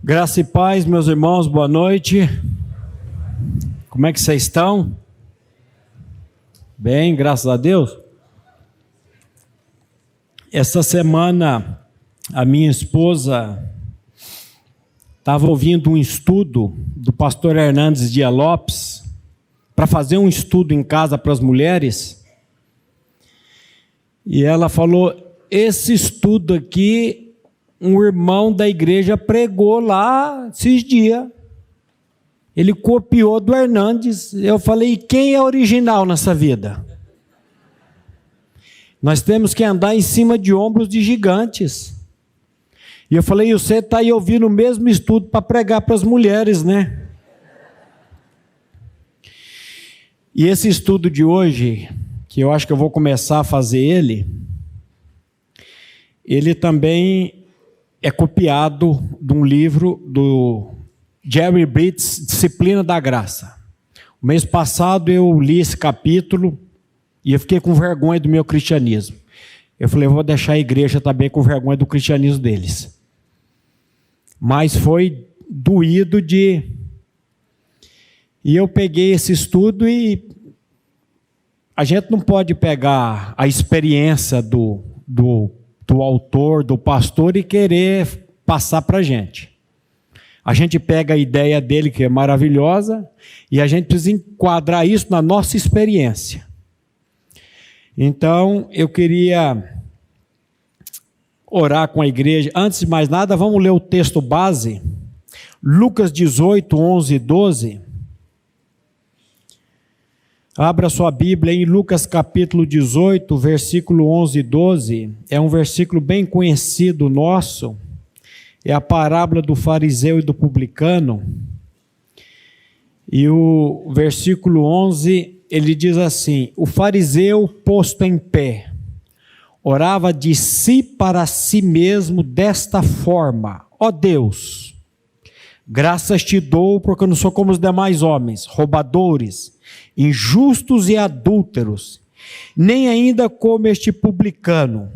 Graça e paz, meus irmãos, boa noite. Como é que vocês estão? Bem, graças a Deus. Essa semana, a minha esposa estava ouvindo um estudo do pastor Hernandes Dias Lopes, para fazer um estudo em casa para as mulheres, e ela falou, esse estudo aqui, um irmão da igreja pregou lá esses dias. Ele copiou do Hernandes. Eu falei, quem é original nessa vida? Nós temos que andar em cima de ombros de gigantes. E eu falei, você está aí ouvindo o mesmo estudo para pregar para as mulheres, né? E esse estudo de hoje, que eu acho que eu vou começar a fazer ele também é copiado de um livro do Jerry Bridges, Disciplina da Graça. O mês passado eu li esse capítulo e eu fiquei com vergonha do meu cristianismo. Eu falei, eu vou deixar a igreja também com vergonha do cristianismo deles. Mas foi doído de... E eu peguei esse estudo e a gente não pode pegar a experiência do autor, do pastor e querer passar para a gente. A gente pega a ideia dele, que é maravilhosa, e a gente precisa enquadrar isso na nossa experiência. Então, eu queria orar com a igreja. Antes de mais nada, vamos ler o texto base, Lucas 18, 11 e 12. Abra sua Bíblia em Lucas capítulo 18, versículo 11 e 12. É um versículo bem conhecido nosso. É a parábola do fariseu e do publicano. E o versículo 11, ele diz assim: o fariseu, posto em pé, orava de si para si mesmo desta forma: ó Deus, graças te dou porque eu não sou como os demais homens, roubadores, injustos e adúlteros, nem ainda como este publicano.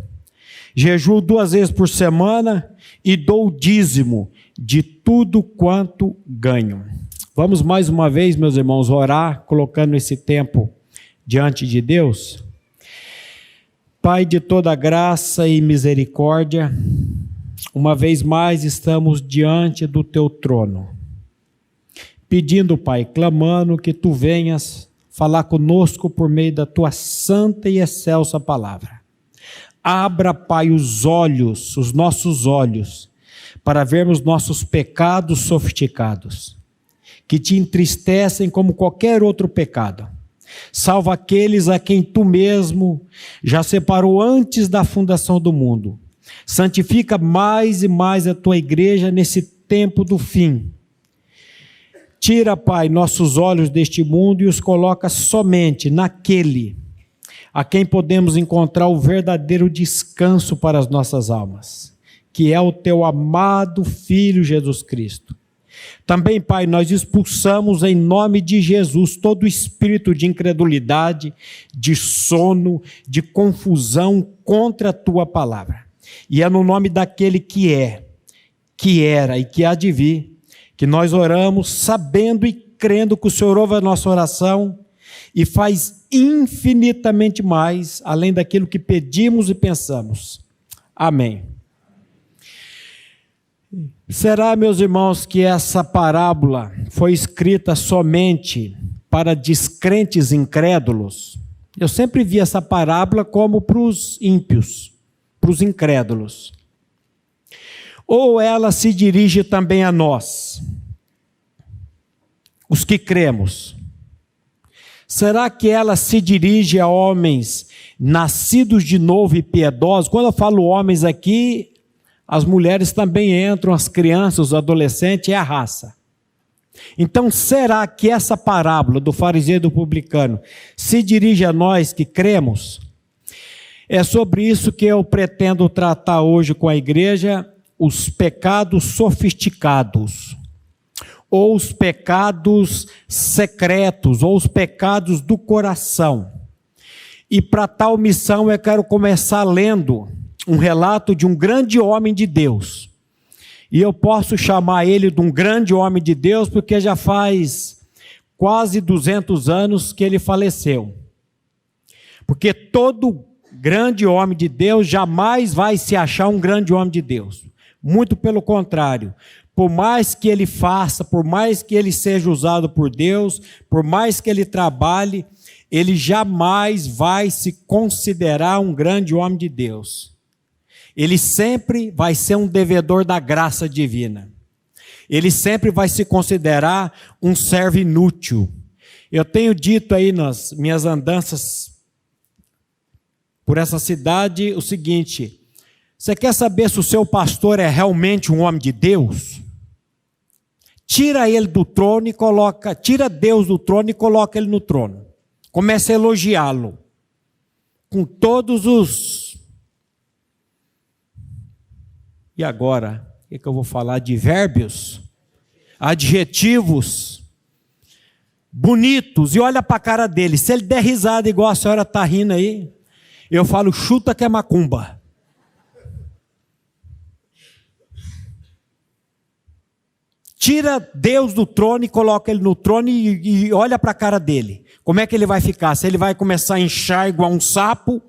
Jejuo 2 vezes por semana e dou o dízimo de tudo quanto ganho. Vamos mais uma vez, meus irmãos, orar, colocando esse tempo diante de Deus. Pai de toda graça e misericórdia, uma vez mais estamos diante do teu trono, pedindo, Pai, clamando que tu venhas falar conosco por meio da tua santa e excelsa palavra. Abra, Pai, os nossos olhos, para vermos nossos pecados sofisticados, que te entristecem como qualquer outro pecado. Salva aqueles a quem tu mesmo já separou antes da fundação do mundo. Santifica mais e mais a tua igreja nesse tempo do fim. Tira, Pai, nossos olhos deste mundo e os coloca somente naquele a quem podemos encontrar o verdadeiro descanso para as nossas almas, que é o teu amado Filho Jesus Cristo. Também, Pai, nós expulsamos em nome de Jesus todo espírito de incredulidade, de sono, de confusão contra a tua palavra. E é no nome daquele que é, que era e que há de vir, que nós oramos sabendo e crendo que o Senhor ouve a nossa oração e faz infinitamente mais, além daquilo que pedimos e pensamos. Amém. Será, meus irmãos, que essa parábola foi escrita somente para descrentes incrédulos? Eu sempre vi essa parábola como para os ímpios, para os incrédulos. Ou ela se dirige também a nós, os que cremos? Será que ela se dirige a homens nascidos de novo e piedosos? Quando eu falo homens aqui, as mulheres também entram, as crianças, os adolescentes, é a raça. Então, será que essa parábola do fariseu e do publicano se dirige a nós que cremos? É sobre isso que eu pretendo tratar hoje com a igreja, os pecados sofisticados, ou os pecados secretos, ou os pecados do coração. E para tal missão eu quero começar lendo um relato de um grande homem de Deus, E eu posso chamar ele de um grande homem de Deus, porque já faz quase 200 anos que ele faleceu. Porque todo grande homem de Deus jamais vai se achar um grande homem de Deus. Muito pelo contrário. Por mais que ele faça, por mais que ele seja usado por Deus, por mais que ele trabalhe, ele jamais vai se considerar um grande homem de Deus. Ele sempre vai ser um devedor da graça divina. Ele sempre vai se considerar um servo inútil. Eu tenho dito aí nas minhas andanças por essa cidade o seguinte: você quer saber se o seu pastor é realmente um homem de Deus? Tira ele do trono e coloca, tira Deus do trono e coloca ele no trono. Comece a elogiá-lo com todos os... E agora, o que eu vou falar? Advérbios, adjetivos bonitos, e olha para a cara dele. Se ele der risada igual a senhora está rindo aí, eu falo, chuta que é macumba. Tira Deus do trono e coloca ele no trono e olha para a cara dele. Como é que ele vai ficar? Se ele vai começar a inchar igual um sapo,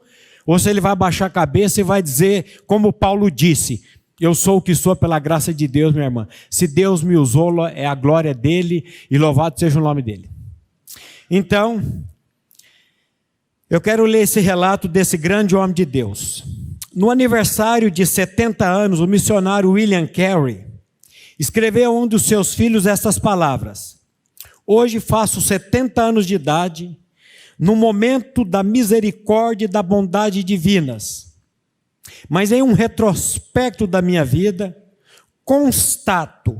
ou se ele vai baixar a cabeça e vai dizer, como Paulo disse, eu sou o que sou pela graça de Deus, minha irmã. Se Deus me usou, é a glória dele e louvado seja o nome dele. Então, eu quero ler esse relato desse grande homem de Deus. No aniversário de 70 anos, o missionário William Carey escreveu a um dos seus filhos estas palavras: hoje faço 70 anos de idade, no momento da misericórdia e da bondade divinas. Mas em um retrospecto da minha vida, constato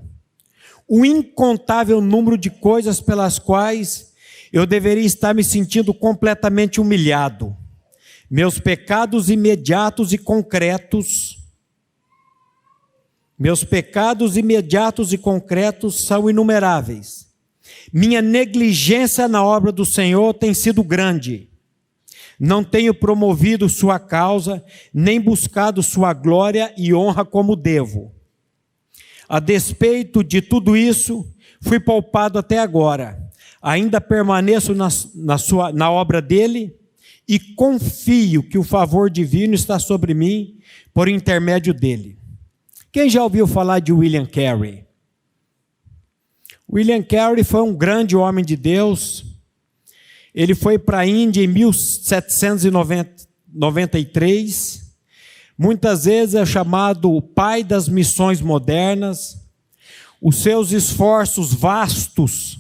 o incontável número de coisas pelas quais eu deveria estar me sentindo completamente humilhado. Meus pecados imediatos e concretos são inumeráveis. Minha negligência na obra do Senhor tem sido grande. Não tenho promovido sua causa, nem buscado sua glória e honra como devo. A despeito de tudo isso, fui poupado até agora. Ainda permaneço na obra dele e confio que o favor divino está sobre mim por intermédio dele. Quem já ouviu falar de William Carey? William Carey foi um grande homem de Deus. Ele foi para a Índia em 1793. Muitas vezes é chamado o pai das missões modernas. Os seus esforços vastos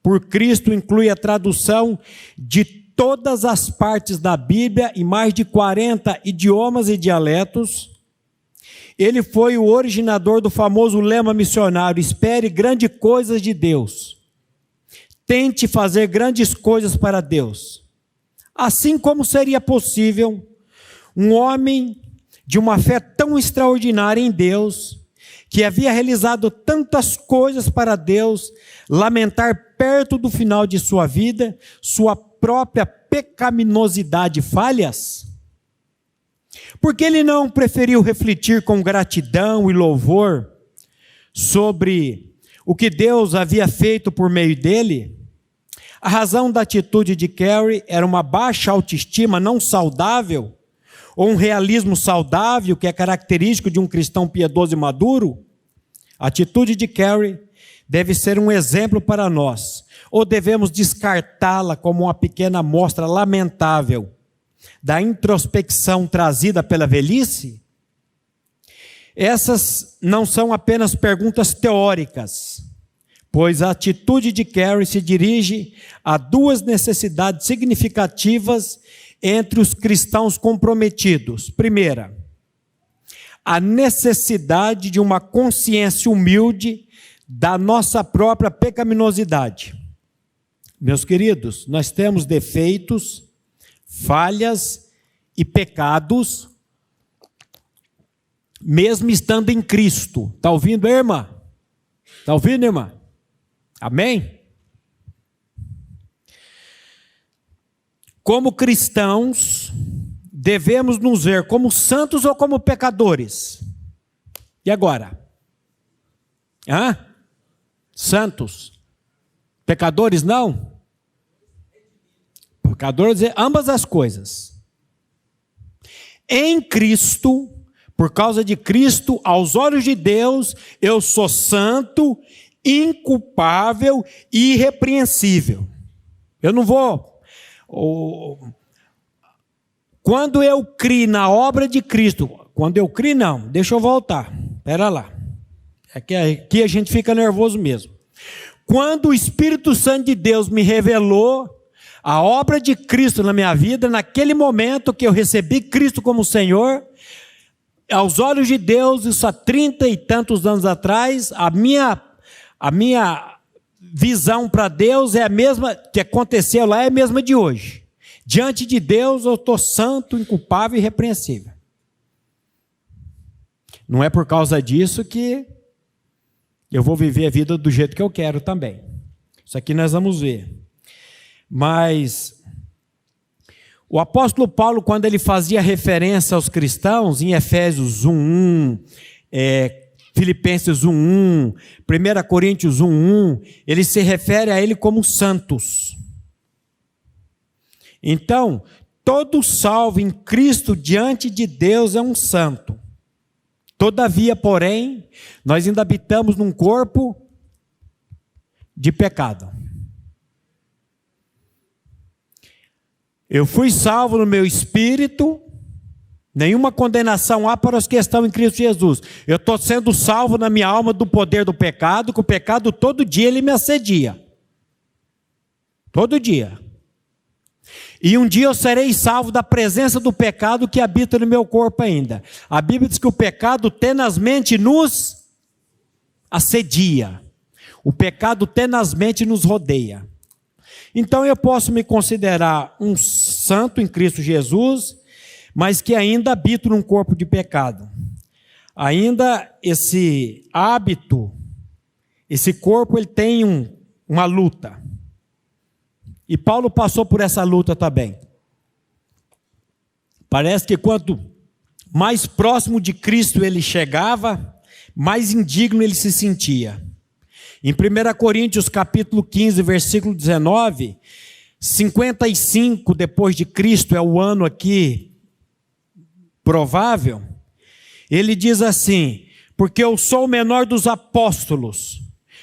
por Cristo incluem a tradução de todas as partes da Bíblia em mais de 40 idiomas e dialetos. Ele foi o originador do famoso lema missionário: espere grandes coisas de Deus. Tente fazer grandes coisas para Deus. Assim como seria possível um homem de uma fé tão extraordinária em Deus, que havia realizado tantas coisas para Deus, lamentar perto do final de sua vida sua própria pecaminosidade e falhas? Porque ele não preferiu refletir com gratidão e louvor sobre o que Deus havia feito por meio dele? A razão da atitude de Carey era uma baixa autoestima não saudável, ou um realismo saudável que é característico de um cristão piedoso e maduro? A atitude de Carey deve ser um exemplo para nós, ou devemos descartá-la como uma pequena amostra lamentável da introspecção trazida pela velhice? Essas não são apenas perguntas teóricas, pois a atitude de Carey se dirige a duas necessidades significativas entre os cristãos comprometidos. Primeira, a necessidade de uma consciência humilde da nossa própria pecaminosidade. Meus queridos, nós temos defeitos, falhas e pecados, mesmo estando em Cristo. Está ouvindo, irmã? Está ouvindo, irmã? Amém? Como cristãos, devemos nos ver como santos ou como pecadores? E agora? Hã? Santos. Pecadores não? Pecadores é ambas as coisas. Em Cristo, por causa de Cristo, aos olhos de Deus, eu sou santo, inculpável e irrepreensível. Eu não vou... Quando eu criei na obra de Cristo, quando eu criei não, deixa eu voltar, espera lá. Aqui a gente fica nervoso mesmo. Quando o Espírito Santo de Deus me revelou a obra de Cristo na minha vida, naquele momento que eu recebi Cristo como Senhor, aos olhos de Deus, isso há 30 e tantos anos atrás, a minha visão para Deus é a mesma que aconteceu lá, é a mesma de hoje. Diante de Deus eu estou santo, inculpável e irrepreensível. Não é por causa disso que eu vou viver a vida do jeito que eu quero também. Isso aqui nós vamos ver. Mas o apóstolo Paulo, quando ele fazia referência aos cristãos, em Efésios 1:1, Filipenses 1:1, 1 Coríntios 1:1, ele se refere a ele como santos. Então, todo salvo em Cristo diante de Deus é um santo. Todavia, porém, nós ainda habitamos num corpo de pecado. Eu fui salvo no meu espírito, nenhuma condenação há para os que estão em Cristo Jesus. Eu estou sendo salvo na minha alma do poder do pecado, que o pecado todo dia ele me assedia. Todo dia. E um dia eu serei salvo da presença do pecado que habita no meu corpo ainda. A Bíblia diz que o pecado tenazmente nos assedia. O pecado tenazmente nos rodeia. Então eu posso me considerar um santo em Cristo Jesus, mas que ainda habito num corpo de pecado. Ainda esse hábito, esse corpo, ele tem uma luta. E Paulo passou por essa luta também. Parece que quanto mais próximo de Cristo ele chegava, mais indigno ele se sentia. Em 1 Coríntios capítulo 15, versículo 19, 55 depois de Cristo é o ano aqui provável, ele diz assim: porque eu sou o menor dos apóstolos,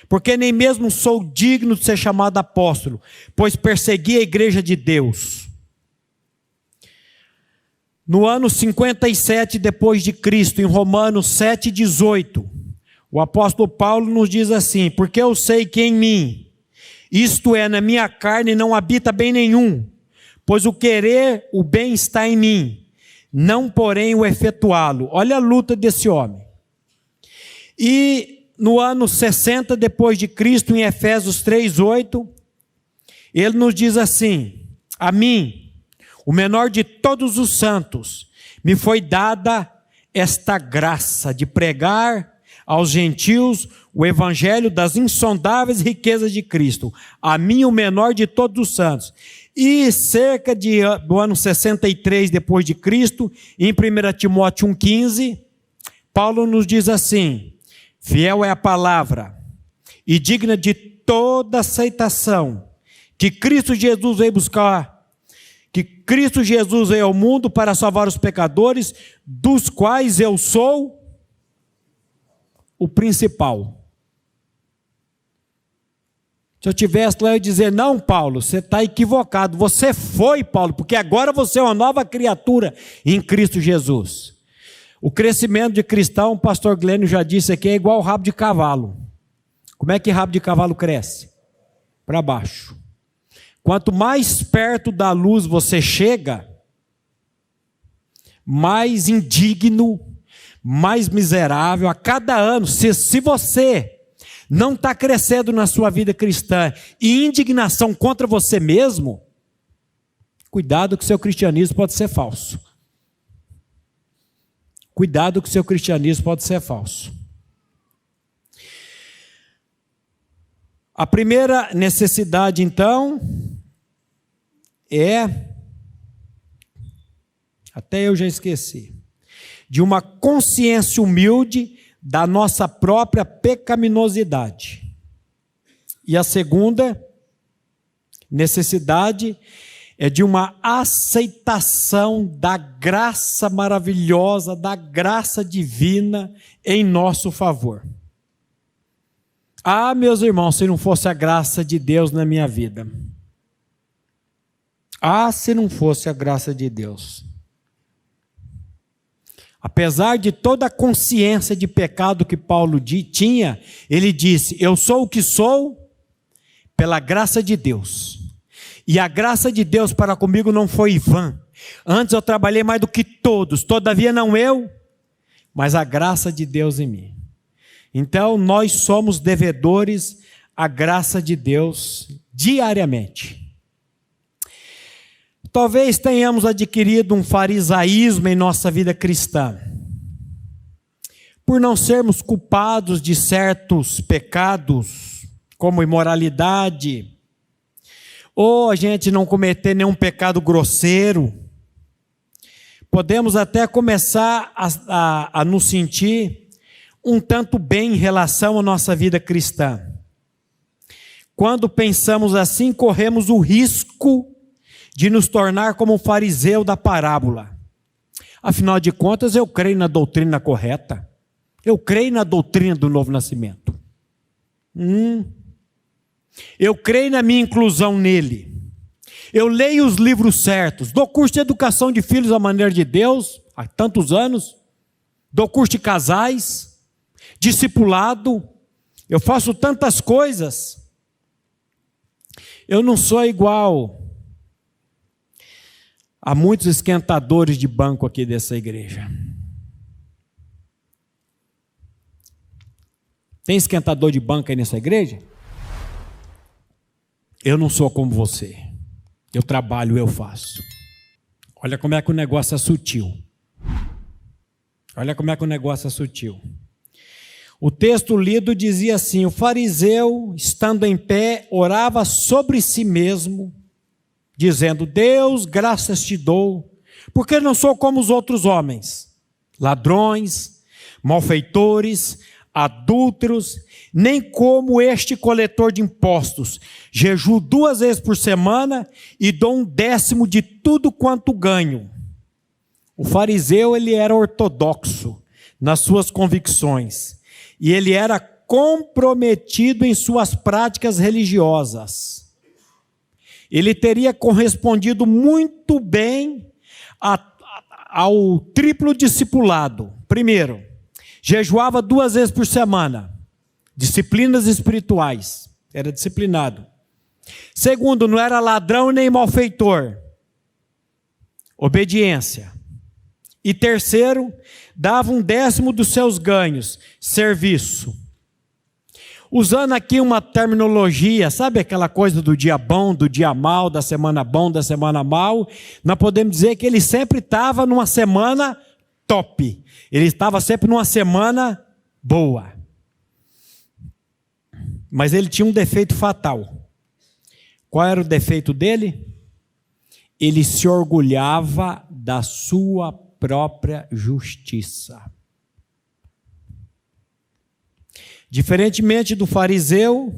porque nem mesmo sou digno de ser chamado apóstolo, pois persegui a igreja de Deus. No ano 57 depois de Cristo, em Romanos 7:18, o apóstolo Paulo nos diz assim: porque eu sei que em mim, isto é, na minha carne, não habita bem nenhum, pois o querer o bem está em mim, não porém o efetuá-lo. Olha a luta desse homem. E no ano 60 depois de Cristo, em Efésios 3:8, ele nos diz assim: a mim, o menor de todos os santos, me foi dada esta graça de pregar aos gentios o evangelho das insondáveis riquezas de Cristo. A mim, o menor de todos os santos. E cerca do ano 63 depois de Cristo, em 1 Timóteo 1,15, Paulo nos diz assim: fiel é a palavra e digna de toda aceitação, que Cristo Jesus veio buscar, que Cristo Jesus veio ao mundo para salvar os pecadores, dos quais eu sou o principal. Se eu tivesse lá, eu ia dizer: não, Paulo, você está equivocado. Você foi, Paulo, porque agora você é uma nova criatura em Cristo Jesus. O crescimento de cristão, o pastor Glênio já disse aqui, é igual ao rabo de cavalo. Como é que rabo de cavalo cresce? Para baixo. Quanto mais perto da luz você chega, mais indigno, mais miserável, a cada ano, se você não está crescendo na sua vida cristã e indignação contra você mesmo, cuidado que seu cristianismo pode ser falso. Cuidado que seu cristianismo pode ser falso. A primeira necessidade, então, até eu já esqueci, de uma consciência humilde da nossa própria pecaminosidade. E a segunda necessidade é de uma aceitação da graça maravilhosa, da graça divina em nosso favor. Ah, meus irmãos, se não fosse a graça de Deus na minha vida. Ah, se não fosse a graça de Deus. Apesar de toda a consciência de pecado que Paulo tinha, ele disse: eu sou o que sou pela graça de Deus. E a graça de Deus para comigo não foi vã. Antes eu trabalhei mais do que todos, todavia não eu, mas a graça de Deus em mim. Então nós somos devedores à graça de Deus diariamente. Talvez tenhamos adquirido um farisaísmo em nossa vida cristã, por não sermos culpados de certos pecados, como imoralidade, ou a gente não cometer nenhum pecado grosseiro. Podemos até começar a nos sentir um tanto bem em relação à nossa vida cristã. Quando pensamos assim, corremos o risco de nos tornar como o fariseu da parábola. Afinal de contas, eu creio na doutrina correta. Eu creio na doutrina do novo nascimento. Eu creio na minha inclusão nele. Eu leio os livros certos. Dou curso de educação de filhos à maneira de Deus, há tantos anos. Dou curso de casais, discipulado. Eu faço tantas coisas. Eu não sou igual há muitos esquentadores de banco aqui dessa igreja. Tem esquentador de banco aí nessa igreja? Eu não sou como você. Eu trabalho, eu faço. Olha como é que o negócio é sutil. Olha como é que o negócio é sutil. O texto lido dizia assim: o fariseu, estando em pé, orava sobre si mesmo, dizendo: Deus, graças te dou, porque não sou como os outros homens, ladrões, malfeitores, adúlteros, nem como este coletor de impostos. Jejuo 2 vezes por semana e dou 1/10 de tudo quanto ganho. O fariseu, ele era ortodoxo nas suas convicções e ele era comprometido em suas práticas religiosas. Ele teria correspondido muito bem ao triplo discipulado. Primeiro, jejuava 2 vezes por semana. Disciplinas espirituais. Era disciplinado. Segundo, não era ladrão nem malfeitor. Obediência. E terceiro, dava 1/10 dos seus ganhos. Serviço. Usando aqui uma terminologia, sabe aquela coisa do dia bom, do dia mal, da semana bom, da semana mal? Nós podemos dizer que ele sempre estava numa semana top. Ele estava sempre numa semana boa. Mas ele tinha um defeito fatal. Qual era o defeito dele? Ele se orgulhava da sua própria justiça. Diferentemente do fariseu,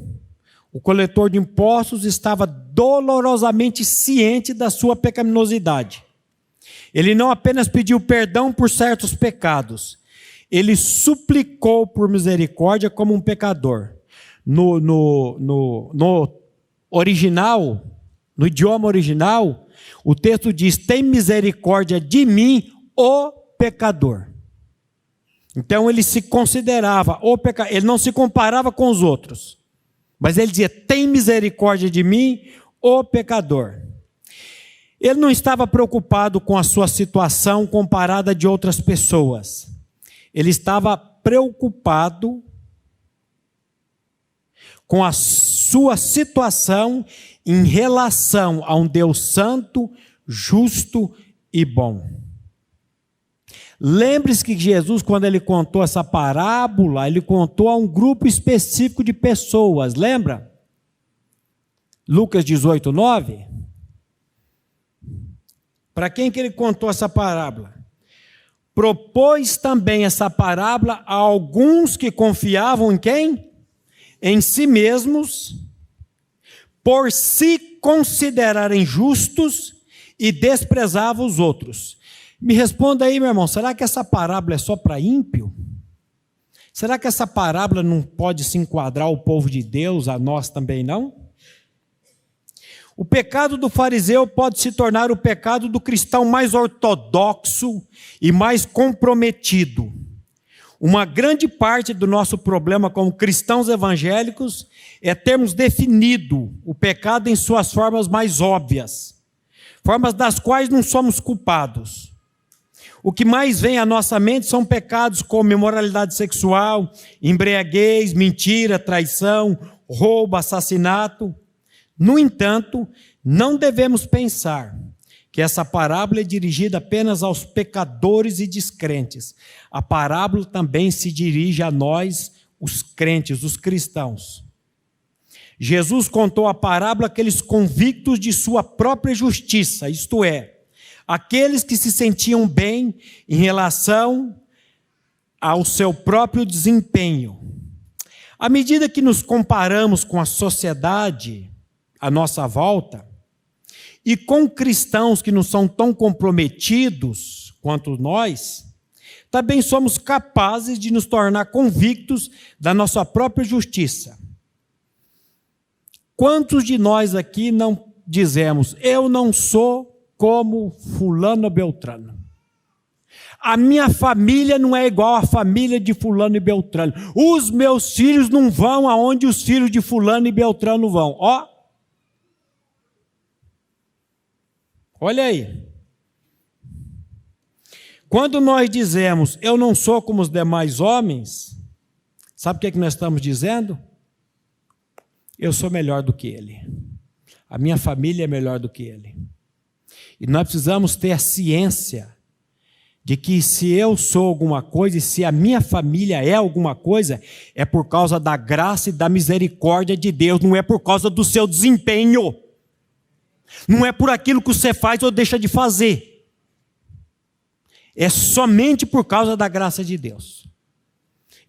o coletor de impostos estava dolorosamente ciente da sua pecaminosidade. Ele não apenas pediu perdão por certos pecados, ele suplicou por misericórdia como um pecador. No original, no idioma original, o texto diz: tem misericórdia de mim, o pecador. Então ele se considerava o pecador, ele não se comparava com os outros, mas ele dizia: tem misericórdia de mim, o pecador. Ele não estava preocupado com a sua situação comparada de outras pessoas. Ele estava preocupado com a sua situação em relação a um Deus santo, justo e bom. Lembre-se que Jesus, quando ele contou essa parábola, ele contou a um grupo específico de pessoas, lembra? Lucas propôs também essa parábola a alguns que confiavam em quem? Em si mesmos, por se considerarem justos e desprezavam os outros. Me responda aí, meu irmão, será que essa parábola é só para ímpio? Será que essa parábola não pode se enquadrar ao povo de Deus, a nós também não? O pecado do fariseu pode se tornar o pecado do cristão mais ortodoxo e mais comprometido. Uma grande parte do nosso problema como cristãos evangélicos é termos definido o pecado em suas formas mais óbvias, formas das quais não somos culpados. O que mais vem à nossa mente são pecados como imoralidade sexual, embriaguez, mentira, traição, roubo, assassinato. No entanto, não devemos pensar que essa parábola é dirigida apenas aos pecadores e descrentes. A parábola também se dirige a nós, os crentes, os cristãos. Jesus contou a parábola àqueles convictos de sua própria justiça, isto é, aqueles que se sentiam bem em relação ao seu próprio desempenho. À medida que nos comparamos com a sociedade à nossa volta, e com cristãos que não são tão comprometidos quanto nós, também somos capazes de nos tornar convictos da nossa própria justiça. Quantos de nós aqui não dizemos, eu não sou como fulano ou beltrano? A minha família não é igual à família de fulano e beltrano. Os meus filhos não vão aonde os filhos de fulano e beltrano vão. Olha aí. Quando nós dizemos, eu não sou como os demais homens, sabe o que nós estamos dizendo? Eu sou melhor do que ele. A minha família é melhor do que ele. E nós precisamos ter a ciência de que se eu sou alguma coisa e se a minha família é alguma coisa, é por causa da graça e da misericórdia de Deus, não é por causa do seu desempenho. Não é por aquilo que você faz ou deixa de fazer. É somente por causa da graça de Deus.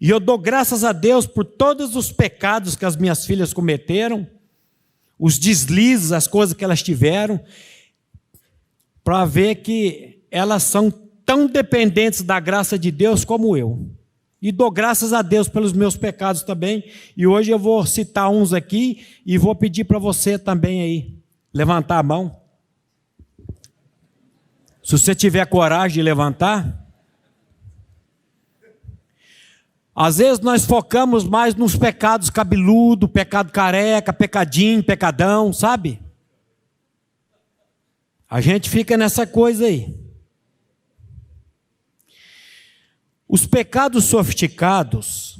E eu dou graças a Deus por todos os pecados que as minhas filhas cometeram, os deslizes, as coisas que elas tiveram, para ver que elas são tão dependentes da graça de Deus como eu. E dou graças a Deus pelos meus pecados também. E hoje eu vou citar uns aqui e vou pedir para você também aí levantar a mão. Se você tiver coragem de levantar. Às vezes nós focamos mais nos pecados cabeludo, pecado careca, pecadinho, pecadão, sabe? A gente fica nessa coisa aí. Os pecados sofisticados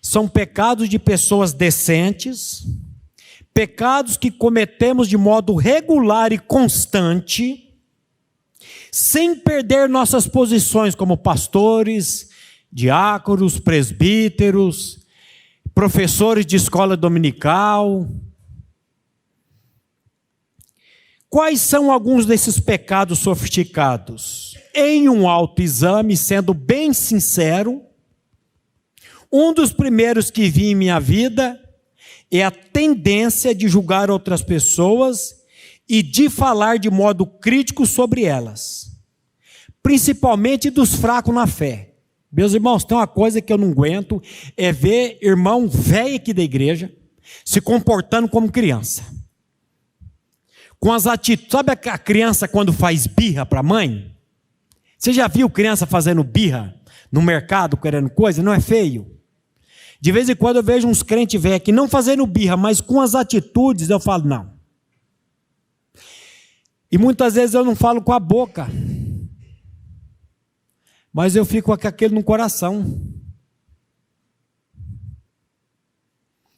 são pecados de pessoas decentes, pecados que cometemos de modo regular e constante, sem perder nossas posições como pastores, diáconos, presbíteros, professores de escola dominical. Quais são alguns desses pecados sofisticados? Em um autoexame, sendo bem sincero, um dos primeiros que vi em minha vida é a tendência de julgar outras pessoas e de falar de modo crítico sobre elas, principalmente dos fracos na fé. Meus irmãos, tem uma coisa que eu não aguento, é ver irmão velho aqui da igreja se comportando como criança. Com as atitudes, sabe a criança quando faz birra para a mãe? Você já viu criança fazendo birra no mercado, querendo coisa? Não é feio? De vez em quando eu vejo uns crentes velhos aqui, não fazendo birra, mas com as atitudes eu falo, não. E muitas vezes eu não falo com a boca, mas eu fico com aquilo no coração.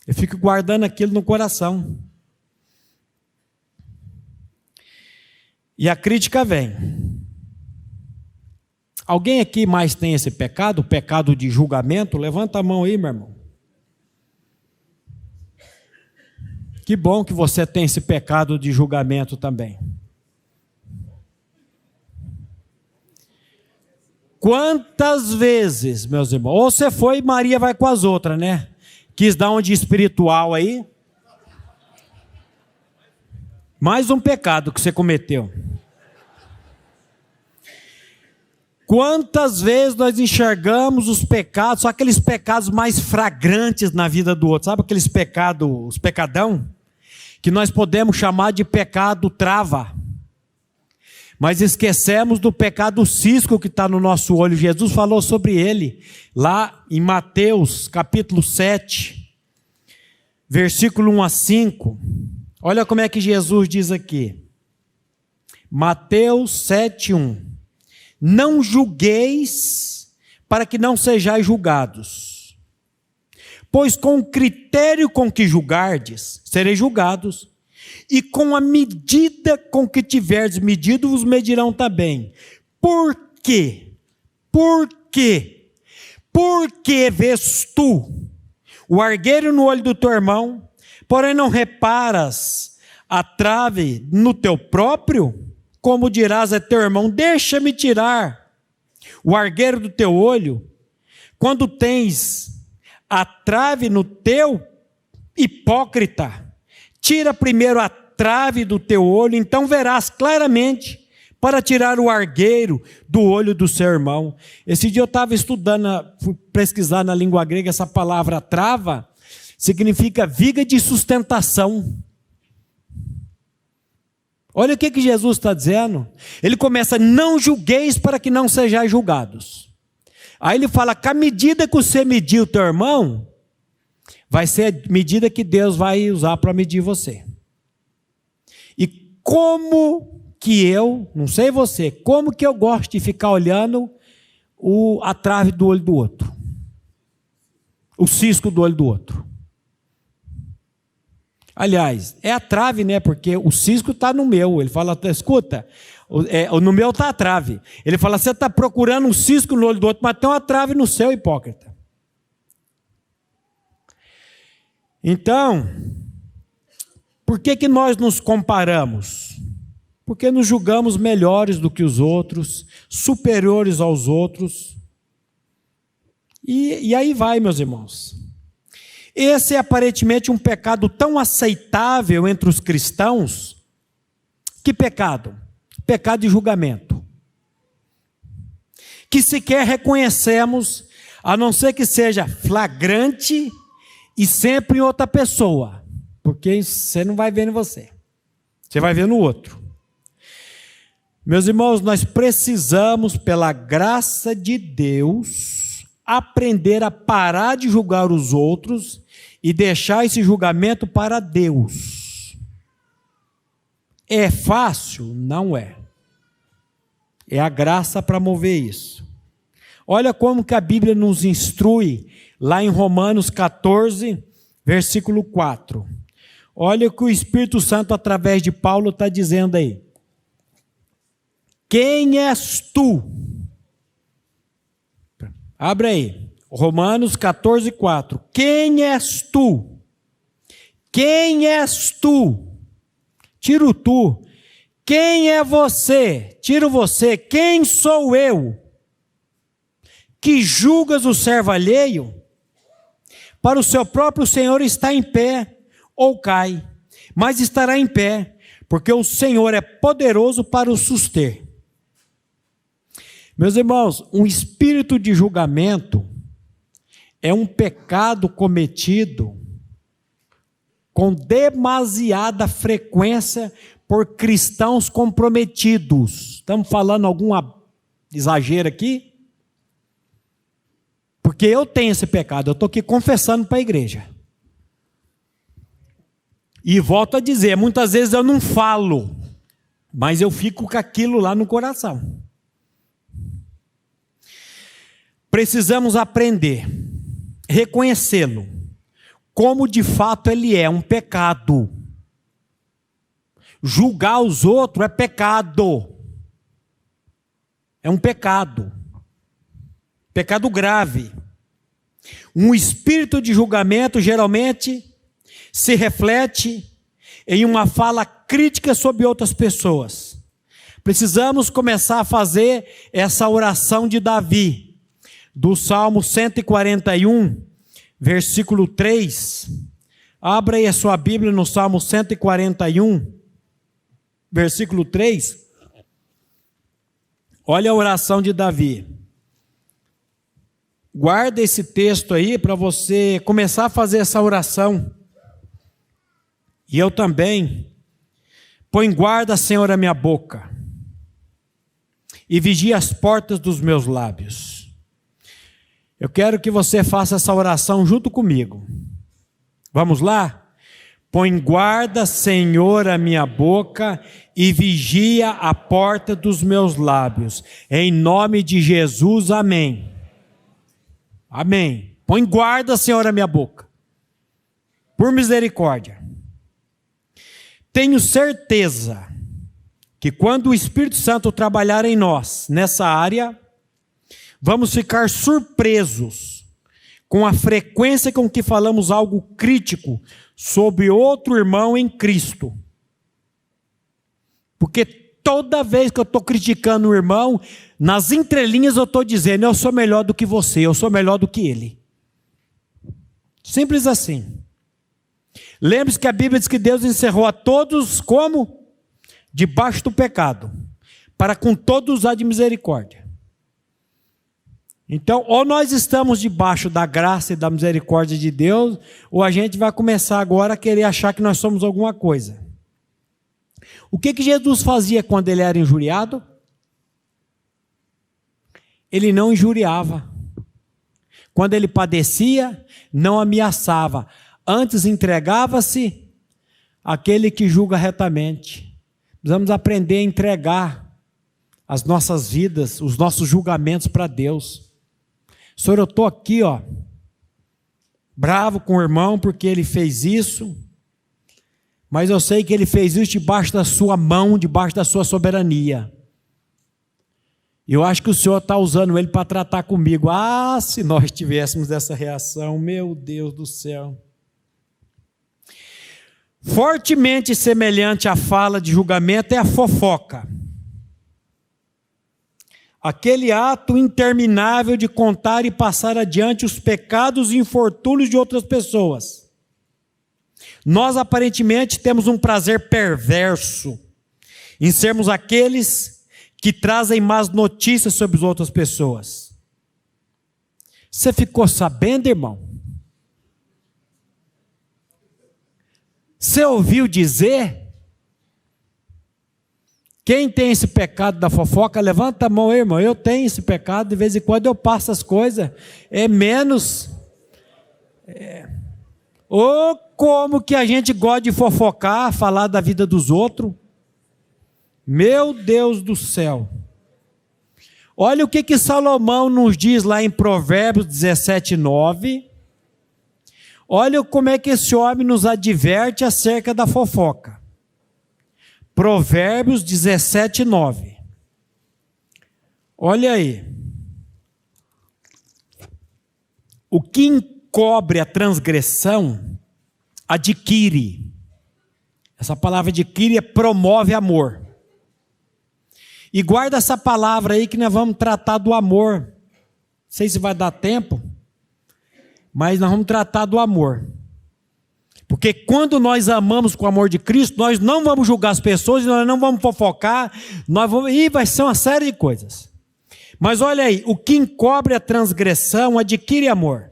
Eu fico guardando aquilo no coração. E a crítica vem. Alguém aqui mais tem esse pecado? O pecado de julgamento? Levanta a mão aí, meu irmão. Que bom que você tem esse pecado de julgamento também. Quantas vezes, meus irmãos, ou você foi e Maria vai com as outras, né? Quis dar um de espiritual aí. Mais um pecado que você cometeu. Quantas vezes nós enxergamos os pecados, só aqueles pecados mais flagrantes na vida do outro, sabe aqueles pecados, os pecadão? Que nós podemos chamar de pecado trava. Mas esquecemos do pecado cisco que está no nosso olho. Jesus falou sobre ele, lá em Mateus capítulo 7, versículo 1 a 5. Olha como é que Jesus diz aqui. Mateus 7, 1. Não julgueis para que não sejais julgados. Pois com o critério com que julgardes, sereis julgados. E com a medida com que tiverdes medido, vos medirão também. Por quê? Por quê? Porque vês tu o argueiro no olho do teu irmão, porém não reparas a trave no teu próprio? Como dirás a teu irmão, deixa-me tirar o argueiro do teu olho, quando tens a trave no teu? Hipócrita, tira primeiro a trave do teu olho, então verás claramente para tirar o argueiro do olho do seu irmão. Esse dia eu estava estudando, fui pesquisar na língua grega, essa palavra trava significa viga de sustentação. Olha o que Jesus está dizendo. Ele começa, não julgueis para que não sejais julgados. Aí ele fala, que a medida que você medir o teu irmão, vai ser a medida que Deus vai usar para medir você. E como que eu, não sei você, como que eu gosto de ficar olhando a trave do olho do outro? O cisco do olho do outro. Aliás, é a trave, né? Porque o cisco está no meu. Ele fala, escuta, no meu está a trave. Ele fala, você está procurando um cisco no olho do outro, mas tem uma trave no seu, hipócrita. Então, por que nós nos comparamos? Porque nos julgamos melhores do que os outros, superiores aos outros. E aí vai, meus irmãos. Esse é aparentemente um pecado tão aceitável entre os cristãos. Que pecado? Pecado de julgamento. Que sequer reconhecemos, a não ser que seja flagrante e sempre em outra pessoa. Porque você não vai ver em você. Você vai ver no outro. Meus irmãos, nós precisamos, pela graça de Deus, aprender a parar de julgar os outros e deixar esse julgamento para Deus. É fácil? Não é. É a graça para mover isso. Olha como que a Bíblia nos instrui lá em Romanos 14, versículo 4. Olha o que o Espírito Santo, através de Paulo, está dizendo aí. Quem és tu? Abre aí. Romanos 14, 4. Quem és tu? Quem és tu? Tira o tu. Quem é você? Tira o você. Quem sou eu? Que julgas o servo alheio? Para o seu próprio Senhor está em pé ou cai, mas estará em pé, porque o Senhor é poderoso para o suster. Meus irmãos, um espírito de julgamento é um pecado cometido com demasiada frequência por cristãos comprometidos. Estamos falando algum exagero aqui? Porque eu tenho esse pecado, eu estou aqui confessando para a igreja. E volto a dizer, muitas vezes eu não falo, mas eu fico com aquilo lá no coração. Precisamos aprender, reconhecê-lo, como de fato ele é um pecado. Julgar os outros é pecado. É um pecado. Pecado grave. Um espírito de julgamento geralmente se reflete em uma fala crítica sobre outras pessoas. Precisamos começar a fazer essa oração de Davi, do Salmo 141, versículo 3. Abra aí a sua Bíblia no Salmo 141, versículo 3. Olha a oração de Davi. Guarda esse texto aí para você começar a fazer essa oração. E eu também. Põe guarda, Senhor, a minha boca, e vigia as portas dos meus lábios. Eu quero que você faça essa oração junto comigo. Vamos lá? Põe guarda, Senhor, a minha boca, e vigia a porta dos meus lábios. Em nome de Jesus, amém. Amém. Põe guarda, Senhor, a minha boca, por misericórdia. Tenho certeza que quando o Espírito Santo trabalhar em nós, nessa área, vamos ficar surpresos com a frequência com que falamos algo crítico sobre outro irmão em Cristo. Porque toda vez que eu estou criticando o irmão, nas entrelinhas eu estou dizendo, eu sou melhor do que você, eu sou melhor do que ele. Simples assim. Lembre-se que a Bíblia diz que Deus encerrou a todos como? Debaixo do pecado, para com todos usar de misericórdia. Então, ou nós estamos debaixo da graça e da misericórdia de Deus, ou a gente vai começar agora a querer achar que nós somos alguma coisa. O que Jesus fazia quando ele era injuriado? Ele não injuriava. Quando ele padecia, não ameaçava. Antes entregava-se àquele que julga retamente. Precisamos aprender a entregar as nossas vidas, os nossos julgamentos para Deus. Senhor, eu estou aqui, bravo com o irmão porque ele fez isso, mas eu sei que ele fez isso debaixo da sua mão, debaixo da sua soberania. Eu acho que o Senhor está usando ele para tratar comigo. Ah, se nós tivéssemos essa reação, meu Deus do céu. Fortemente semelhante à fala de julgamento é a fofoca. Aquele ato interminável de contar e passar adiante os pecados e infortúnios de outras pessoas. Nós aparentemente temos um prazer perverso em sermos aqueles que trazem más notícias sobre as outras pessoas. Você ficou sabendo, irmão? Você ouviu dizer? Quem tem esse pecado da fofoca, levanta a mão, irmão. Eu tenho esse pecado, de vez em quando eu passo as coisas. É menos. Ou como que a gente gosta de fofocar, falar da vida dos outros. Meu Deus do céu. Olha o que Salomão nos diz lá em Provérbios 17:9. Olha como é que esse homem nos adverte acerca da fofoca. Provérbios 17:9. Olha aí. O que encobre a transgressão, adquire. Essa palavra adquire promove amor. E guarda essa palavra aí que nós vamos tratar do amor. Não sei se vai dar tempo, mas nós vamos tratar do amor. Porque quando nós amamos com o amor de Cristo, nós não vamos julgar as pessoas, nós não vamos fofocar, e vai ser uma série de coisas. Mas olha aí, o que encobre a transgressão adquire amor.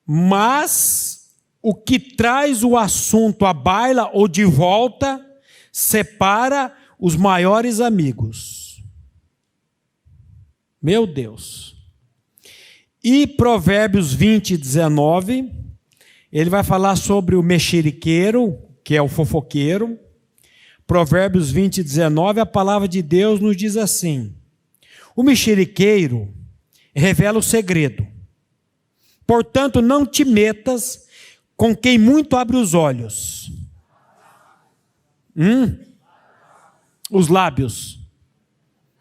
Mas o que traz o assunto à baila ou de volta, separa os maiores amigos. Meu Deus. E Provérbios 20:19, ele vai falar sobre o mexeriqueiro, que é o fofoqueiro. Provérbios 20:19, a palavra de Deus nos diz assim: o mexeriqueiro revela o segredo. Portanto, não te metas com quem muito abre os olhos. Os lábios.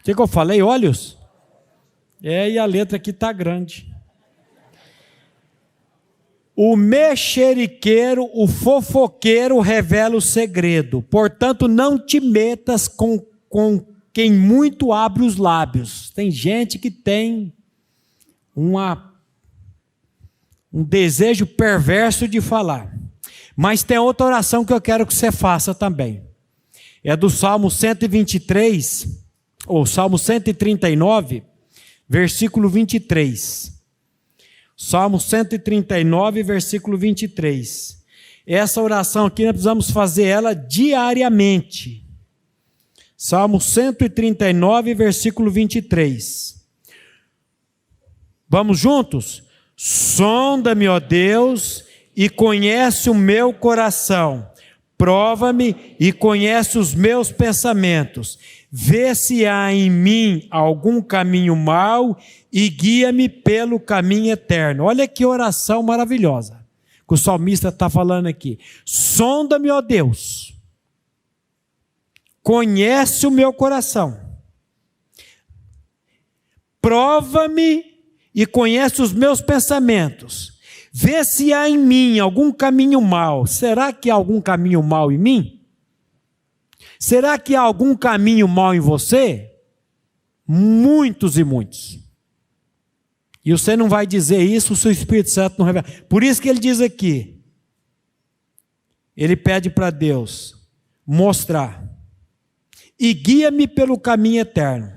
O que eu falei? Olhos? E a letra aqui está grande. O mexeriqueiro, o fofoqueiro revela o segredo. Portanto, não te metas com quem muito abre os lábios. Tem gente que tem um desejo perverso de falar. Mas tem outra oração que eu quero que você faça também. É do Salmo 123, ou Salmo 139, versículo 23. Salmo 139, versículo 23. Essa oração aqui nós precisamos fazer ela diariamente. Salmo 139, versículo 23. Vamos juntos? Sonda-me, ó Deus, e conhece o meu coração. Prova-me e conhece os meus pensamentos. Vê se há em mim algum caminho mau e guia-me pelo caminho eterno. Olha que oração maravilhosa que o salmista está falando aqui. Sonda-me, ó Deus. Conhece o meu coração. Prova-me e conhece os meus pensamentos. Vê se há em mim algum caminho mau. Será que há algum caminho mau em mim? Será que há algum caminho mau em você? Muitos e muitos. E você não vai dizer isso, o seu Espírito Santo não revela. Por isso que ele diz aqui, ele pede para Deus mostrar. E guia-me pelo caminho eterno.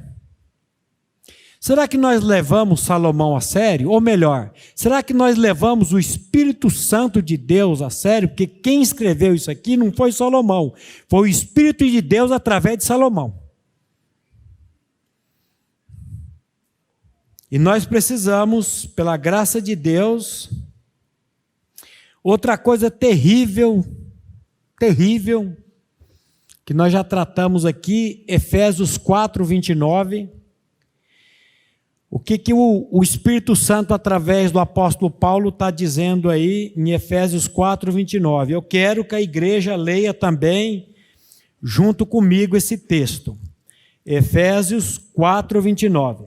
Será que nós levamos Salomão a sério? Ou melhor, será que nós levamos o Espírito Santo de Deus a sério? Porque quem escreveu isso aqui não foi Salomão, foi o Espírito de Deus através de Salomão. E nós precisamos, pela graça de Deus, outra coisa terrível, que nós já tratamos aqui, Efésios 4, 29. O que o Espírito Santo, através do apóstolo Paulo, está dizendo aí em Efésios 4, 29. Eu quero que a igreja leia também, junto comigo, esse texto. Efésios 4, 29.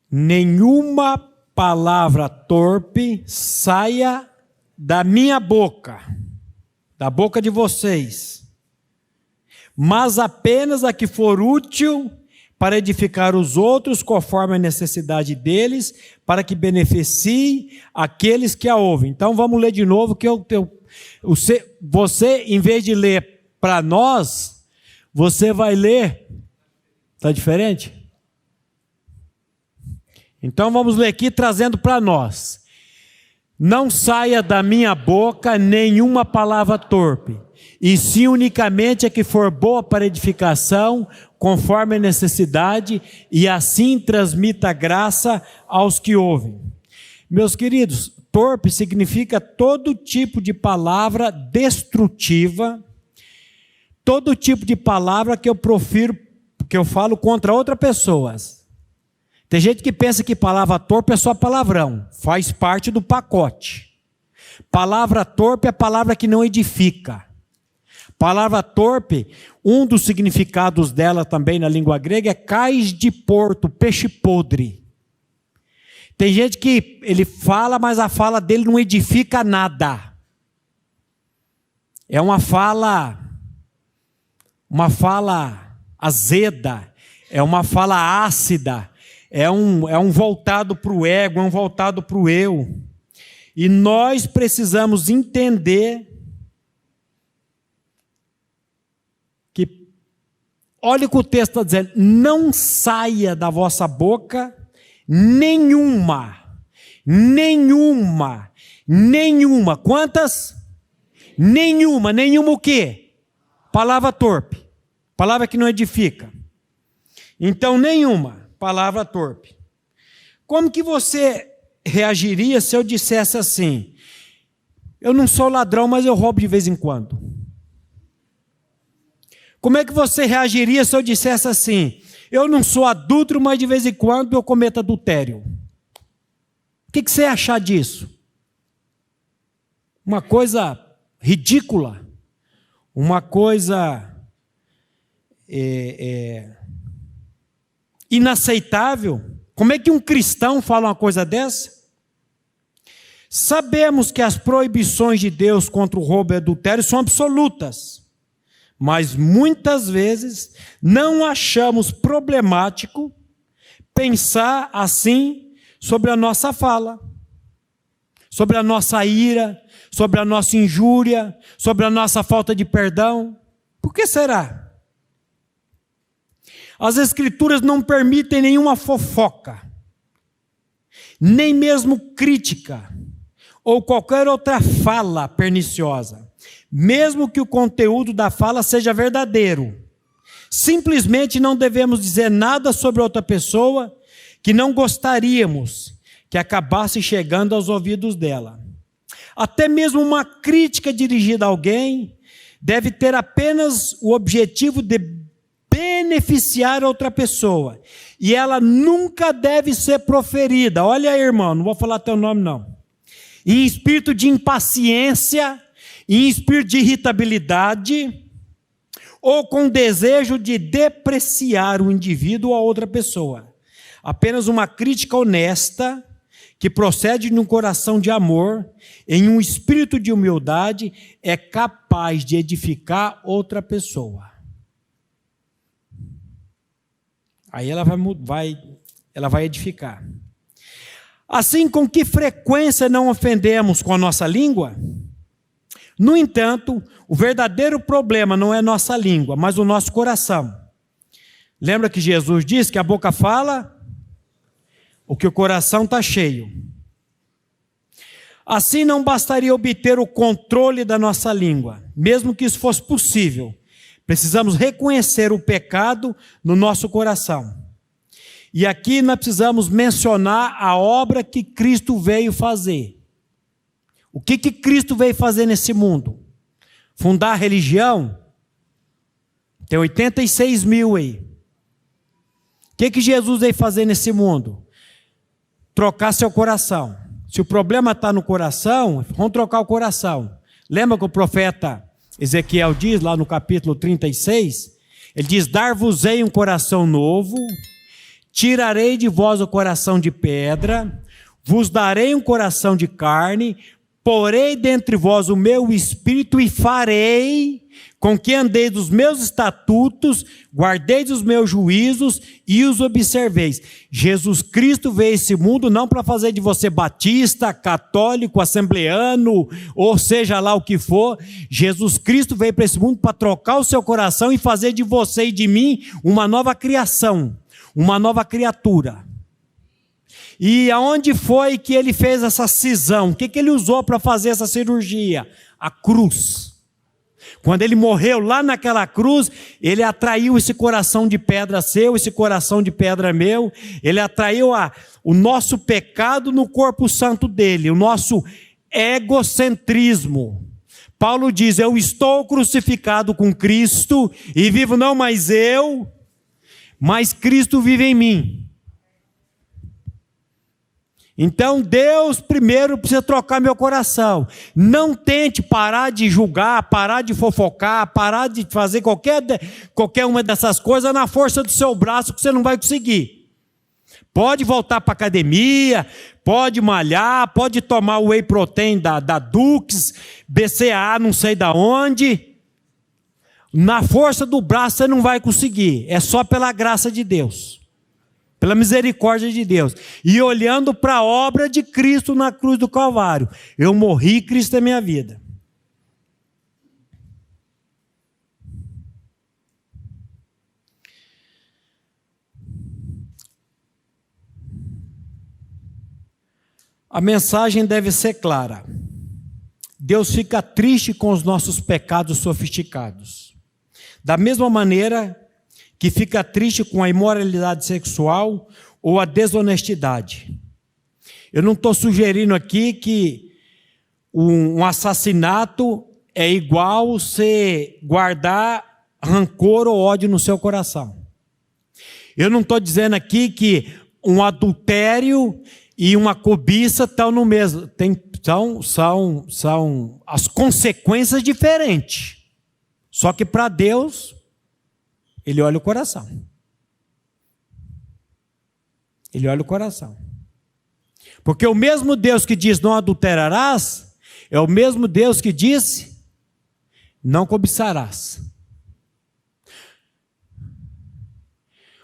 Nenhuma palavra torpe saia da minha boca, da boca de vocês, mas apenas a que for útil para edificar os outros conforme a necessidade deles, para que beneficie aqueles que a ouvem. Então vamos ler de novo, que você, em vez de ler para nós, você vai ler, está diferente? Então vamos ler aqui trazendo para nós. Não saia da minha boca nenhuma palavra torpe, e sim unicamente a que for boa para edificação, conforme a necessidade, e assim transmita graça aos que ouvem. Meus queridos, torpe significa todo tipo de palavra destrutiva, todo tipo de palavra que eu profiro, que eu falo contra outras pessoas. Tem gente que pensa que palavra torpe é só palavrão, faz parte do pacote. Palavra torpe é palavra que não edifica. Palavra torpe, um dos significados dela também na língua grega é cais de porto, peixe podre. Tem gente que ele fala, mas a fala dele não edifica nada. É uma fala azeda, é uma fala ácida. É um voltado para o ego, é um voltado para o eu. E nós precisamos entender que, olha o que o texto está dizendo, não saia da vossa boca nenhuma. Quantas? Nenhuma o quê? Palavra torpe, palavra que não edifica. Então, nenhuma palavra torpe. Como que você reagiria se eu dissesse assim: eu não sou ladrão, mas eu roubo de vez em quando? Como é que você reagiria se eu dissesse assim: eu não sou adúltero, mas de vez em quando eu cometo adultério? O que você ia achar disso? Uma coisa ridícula, uma coisa inaceitável, Como é que um cristão fala uma coisa dessa? Sabemos que as proibições de Deus contra o roubo e adultério são absolutas, mas muitas vezes não achamos problemático pensar assim sobre a nossa fala, sobre a nossa ira, sobre a nossa injúria, sobre a nossa falta de perdão. Por que será? As Escrituras não permitem nenhuma fofoca, nem mesmo crítica, ou qualquer outra fala perniciosa, mesmo que o conteúdo da fala seja verdadeiro. Simplesmente não devemos dizer nada sobre outra pessoa que não gostaríamos que acabasse chegando aos ouvidos dela. Até mesmo uma crítica dirigida a alguém deve ter apenas o objetivo de beneficiar outra pessoa, e ela nunca deve ser proferida. Olha aí, irmão, não vou falar teu nome não. Em espírito de impaciência, em espírito de irritabilidade, ou com desejo de depreciar o indivíduo ou a outra pessoa. Apenas uma crítica honesta, que procede de um coração de amor, em um espírito de humildade, é capaz de edificar outra pessoa. Aí ela vai edificar. Assim, com que frequência não ofendemos com a nossa língua? No entanto, o verdadeiro problema não é nossa língua, mas o nosso coração. Lembra que Jesus disse que a boca fala o que o coração está cheio. Assim, não bastaria obter o controle da nossa língua, mesmo que isso fosse possível. Precisamos reconhecer o pecado no nosso coração. E aqui nós precisamos mencionar a obra que Cristo veio fazer. O que Cristo veio fazer nesse mundo? Fundar a religião? Tem 86 mil aí. O que Jesus veio fazer nesse mundo? Trocar seu coração. Se o problema está no coração, vamos trocar o coração. Lembra que o profeta Ezequiel diz lá no capítulo 36? Ele diz: dar-vos-ei um coração novo, tirarei de vós o coração de pedra, vos darei um coração de carne, porei dentre vós o meu espírito e farei com que andeis dos meus estatutos, guardeis os meus juízos e os observeis. Jesus Cristo veio a esse mundo não para fazer de você batista, católico, assembleano, ou seja lá o que for. Jesus Cristo veio para esse mundo para trocar o seu coração e fazer de você e de mim uma nova criação, uma nova criatura. E aonde foi que ele fez essa cisão? O que ele usou para fazer essa cirurgia? A cruz. Quando ele morreu lá naquela cruz, ele atraiu esse coração de pedra seu, esse coração de pedra meu, ele atraiu o nosso pecado no corpo santo dele, o nosso egocentrismo. Paulo diz: eu estou crucificado com Cristo e vivo não mais eu, mas Cristo vive em mim. Então Deus primeiro precisa trocar meu coração. Não tente parar de julgar, parar de fofocar, parar de fazer qualquer uma dessas coisas na força do seu braço, que você não vai conseguir. Pode voltar para a academia, pode malhar, pode tomar o whey protein da Dux, BCAA não sei da onde. Na força do braço você não vai conseguir. É só pela graça de Deus, pela misericórdia de Deus, e olhando para a obra de Cristo na cruz do Calvário. Eu morri, Cristo é minha vida. A mensagem deve ser clara. Deus fica triste com os nossos pecados sofisticados. Da mesma maneira que fica triste com a imoralidade sexual ou a desonestidade. Eu não estou sugerindo aqui que um assassinato é igual você guardar rancor ou ódio no seu coração. Eu não estou dizendo aqui que um adultério e uma cobiça estão no mesmo. São as consequências diferentes. Só que para Deus, Ele olha o coração. Ele olha o coração. Porque o mesmo Deus que diz não adulterarás, é o mesmo Deus que disse não cobiçarás.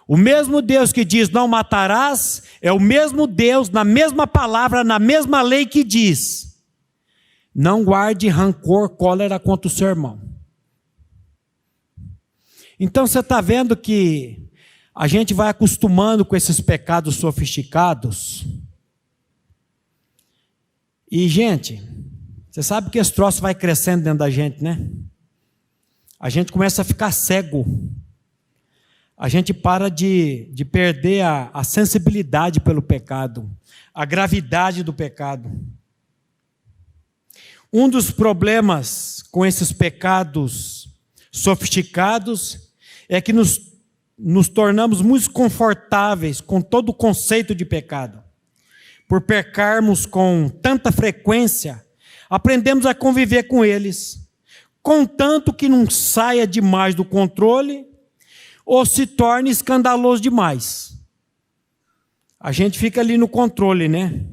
O mesmo Deus que diz não matarás, é o mesmo Deus, na mesma palavra, na mesma lei que diz não guarde rancor, cólera contra o seu irmão. Então você está vendo que a gente vai acostumando com esses pecados sofisticados. E, gente, você sabe que esse troço vai crescendo dentro da gente, né? A gente começa a ficar cego. A gente para de perder a sensibilidade pelo pecado, a gravidade do pecado. Um dos problemas com esses pecados sofisticados é que nos tornamos muito confortáveis com todo o conceito de pecado. Por pecarmos com tanta frequência, aprendemos a conviver com eles, contanto que não saia demais do controle ou se torne escandaloso demais. A gente fica ali no controle, né?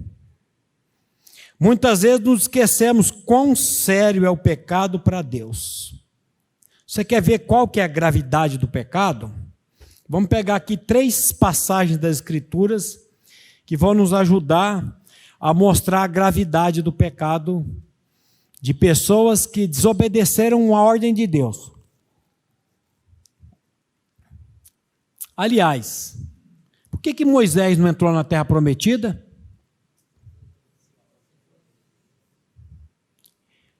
Muitas vezes nos esquecemos quão sério é o pecado para Deus. Você quer ver qual que é a gravidade do pecado? Vamos pegar aqui 3 passagens das Escrituras que vão nos ajudar a mostrar a gravidade do pecado de pessoas que desobedeceram a ordem de Deus. Aliás, por que Moisés não entrou na Terra Prometida?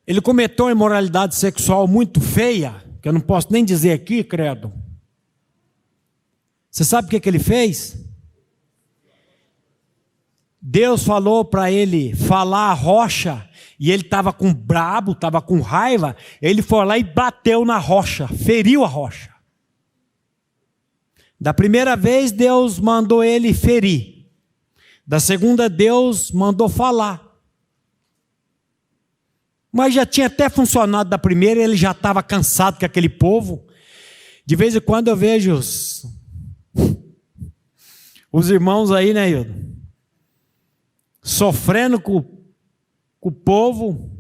Ele cometeu uma imoralidade sexual muito feia, que eu não posso nem dizer aqui, credo. Você sabe o que ele fez? Deus falou para ele falar a rocha, e ele estava com brabo, estava com raiva, ele foi lá e bateu na rocha, feriu a rocha. Da primeira vez, Deus mandou ele ferir. Da segunda, Deus mandou falar. Mas já tinha até funcionado da primeira, ele já estava cansado com aquele povo. De vez em quando eu vejo os irmãos aí, né, Hildo? Sofrendo com o povo.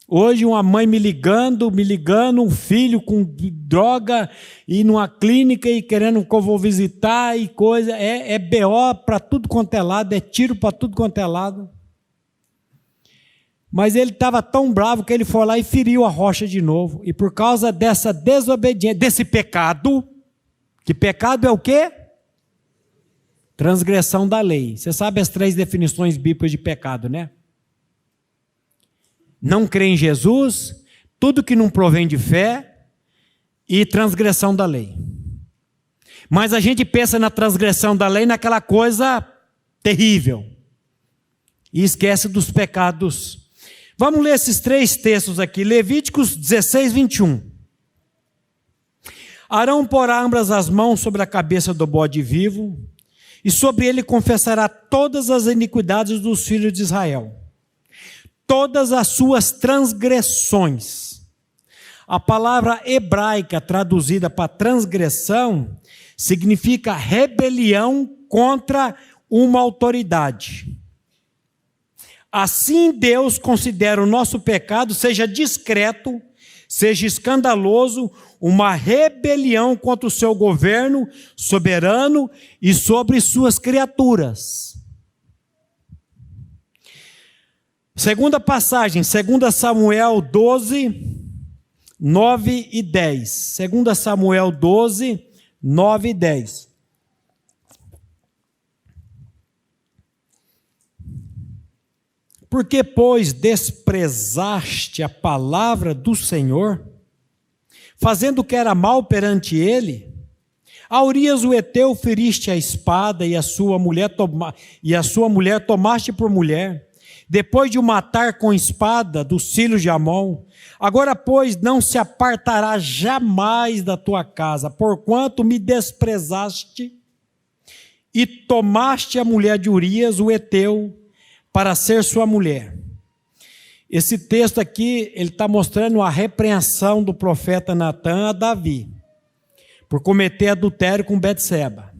Hoje uma mãe me ligando, um filho com droga, e numa clínica e querendo que eu vou visitar e coisa. É BO para tudo quanto é lado, é tiro para tudo quanto é lado. Mas ele estava tão bravo que ele foi lá e feriu a rocha de novo. E por causa dessa desobediência, desse pecado, que pecado é o quê? Transgressão da lei. Você sabe as 3 definições bíblicas de pecado, né? Não crer em Jesus, tudo que não provém de fé e transgressão da lei. Mas a gente pensa na transgressão da lei naquela coisa terrível e esquece dos pecados. Vamos ler esses 3 textos aqui, Levíticos 16, 21. Arão porá ambas as mãos sobre a cabeça do bode vivo, e sobre ele confessará todas as iniquidades dos filhos de Israel, todas as suas transgressões. A palavra hebraica traduzida para transgressão significa rebelião contra uma autoridade. Assim Deus considera o nosso pecado, seja discreto, seja escandaloso, uma rebelião contra o seu governo soberano e sobre suas criaturas. Segunda passagem, 2 Samuel 12, 9 e 10. 2 Samuel 12, 9 e 10. Porque, pois, desprezaste a palavra do Senhor, fazendo o que era mal perante ele, a Urias o Heteu feriste a espada e a sua mulher tomaste por mulher, depois de o matar com espada dos filhos de Amon. Agora, pois, não se apartará jamais da tua casa, porquanto me desprezaste e tomaste a mulher de Urias o Heteu para ser sua mulher. Esse texto aqui, ele está mostrando a repreensão do profeta Natã a Davi, por cometer adultério com Betseba.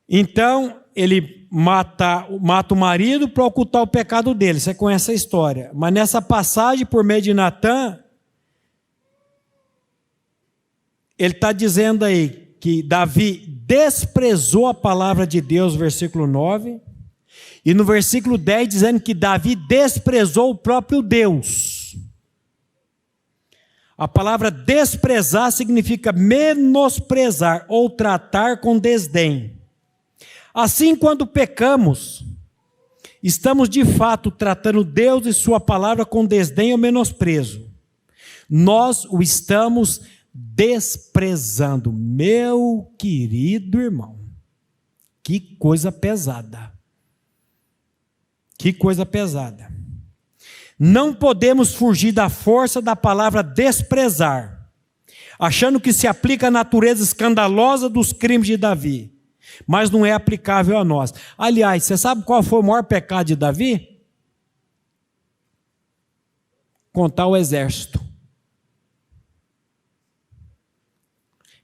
Então, ele mata o marido para ocultar o pecado dele. Você conhece a história. Mas nessa passagem, por meio de Natã, ele está dizendo aí que Davi desprezou a palavra de Deus, versículo 9. E no versículo 10, dizendo que Davi desprezou o próprio Deus. A palavra desprezar significa menosprezar ou tratar com desdém. Assim, quando pecamos, estamos de fato tratando Deus e sua palavra com desdém ou menosprezo. Nós o estamos desprezando. Meu querido irmão, que coisa pesada. Que coisa pesada. Não podemos fugir da força da palavra desprezar, achando que se aplica à natureza escandalosa dos crimes de Davi, mas não é aplicável a nós. Aliás, você sabe qual foi o maior pecado de Davi? Contar o exército.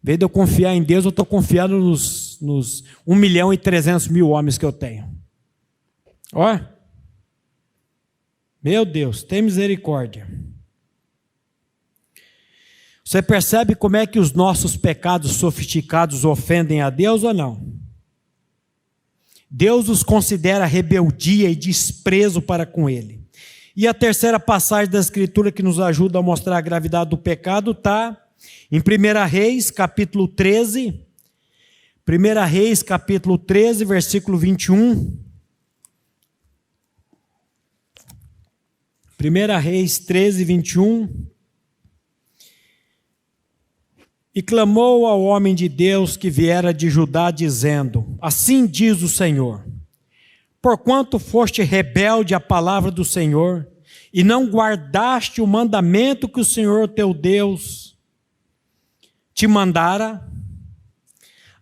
Em vez de eu confiar em Deus, eu estou confiando nos 1.300.000 homens que eu tenho. Olha. Meu Deus, tem misericórdia. Você percebe como é que os nossos pecados sofisticados ofendem a Deus ou não? Deus os considera rebeldia e desprezo para com Ele. E a terceira passagem da Escritura que nos ajuda a mostrar a gravidade do pecado está em 1 Reis, capítulo 13. 1 Reis, capítulo 13, versículo 21. 1 Reis 13, 21. E clamou ao homem de Deus que viera de Judá, dizendo: assim diz o Senhor, porquanto foste rebelde à palavra do Senhor, e não guardaste o mandamento que o Senhor teu Deus te mandara.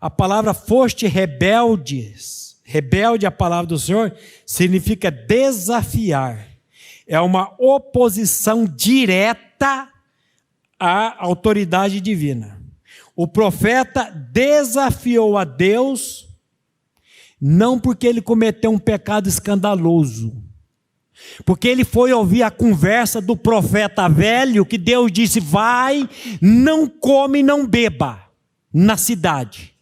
A palavra foste rebeldes, rebelde à palavra do Senhor, significa desafiar. É uma oposição direta à autoridade divina. O profeta desafiou a Deus, não porque ele cometeu um pecado escandaloso, porque ele foi ouvir a conversa do profeta velho, que Deus disse: vai, não come, não beba na cidade.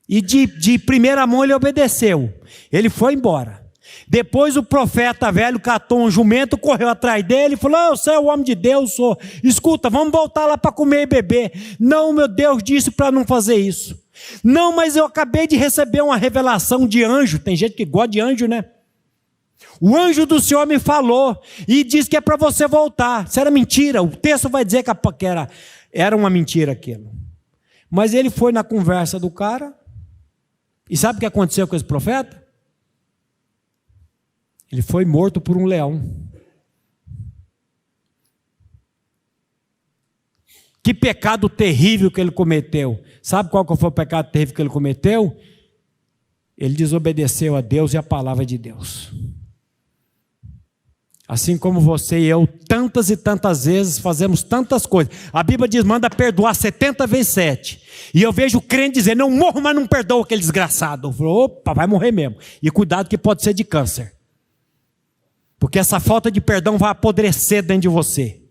E de primeira mão ele obedeceu, ele foi embora. Depois o profeta velho catou um jumento, correu atrás dele e falou: você é o homem de Deus, sou. Escuta, vamos voltar lá para comer e beber. Não, meu Deus disse para não fazer isso. Não, mas eu acabei de receber uma revelação de anjo. Tem gente que gosta de anjo, né? O anjo do Senhor me falou e disse que é para você voltar. Isso era mentira, o texto vai dizer que era uma mentira aquilo. Mas ele foi na conversa do cara, e sabe o que aconteceu com esse profeta? Ele foi morto por um leão. Que pecado terrível que ele cometeu. Sabe qual que foi o pecado terrível que ele cometeu? Ele desobedeceu a Deus e a palavra de Deus. Assim como você e eu, tantas e tantas vezes fazemos tantas coisas. A Bíblia diz: manda perdoar 70 vezes 7. E eu vejo o crente dizer: não morro, mas não perdoa aquele desgraçado. Eu falo: opa, vai morrer mesmo. E cuidado que pode ser de câncer. Porque essa falta de perdão vai apodrecer dentro de você.